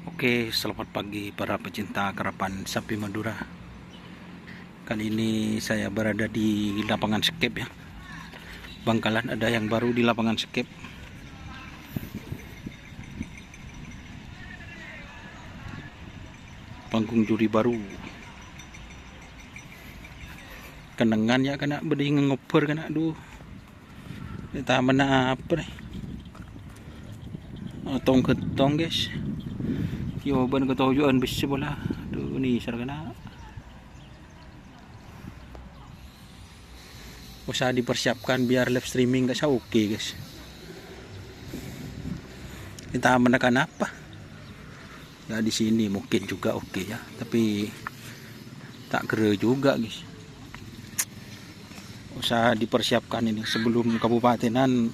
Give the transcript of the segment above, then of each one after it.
Oke, selamat pagi para pecinta karapan sapi Madura. Kali ini saya berada di lapangan skep ya. Bangkalan ada yang baru di lapangan skep. Panggung juri baru. Kenangan ya kena bedi ngoper kena aduh. Kita mana apa nih? Tong ketong guys. Jawaban ketujuan bisa bola. Aduh nih sarkana. Usah dipersiapkan biar live streaming gak oke guys. Kita menekan apa? Ya di sini mungkin juga oke ya, tapi tak kira juga guys. Usah dipersiapkan ini sebelum kabupatinan.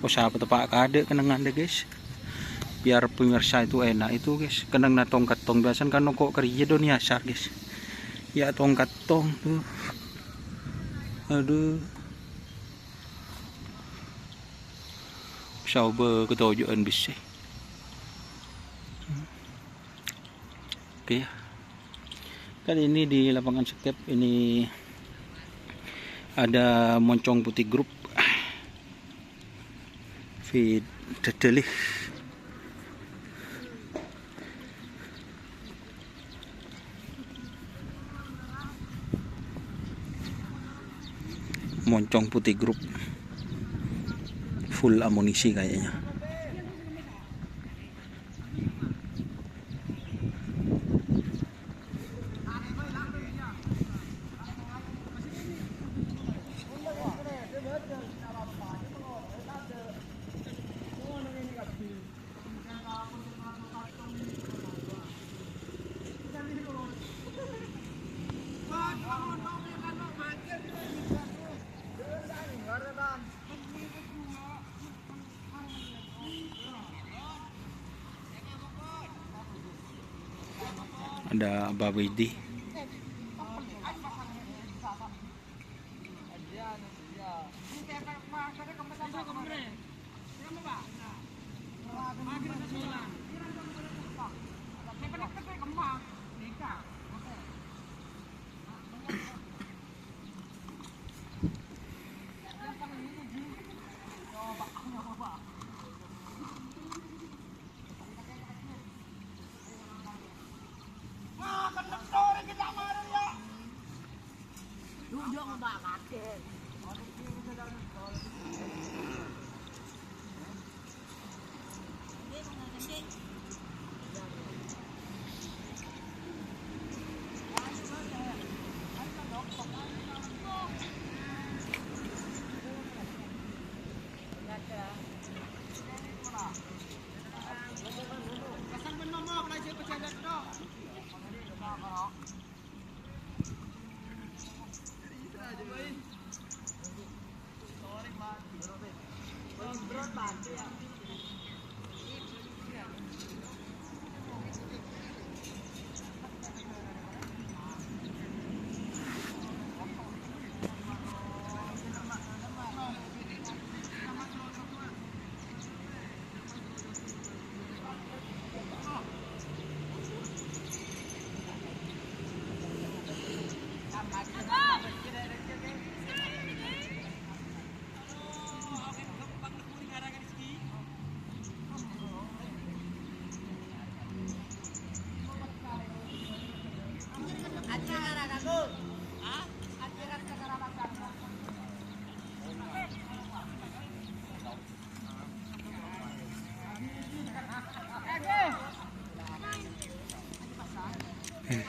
Usah tepak kade kenangan deh guys. Biar pemirsa itu enak itu guys. Kenang na tongkat tong biasan kan kok kerja dunia asar guys. Ya tongkat tong tuh. Aduh. Coba ketujuan bisa. Oke ya. Kali ini di lapangan skep ini ada Moncong Putih Group. Feed dedelih. Moncong Putih Group full amunisi kayaknya. Ada Babidi.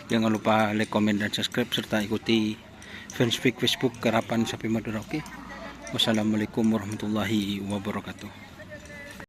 Jangan lupa like, comment, dan subscribe serta ikuti fanspage Facebook Karapan Sapi Madura. Oke. Wassalamualaikum warahmatullahi wabarakatuh.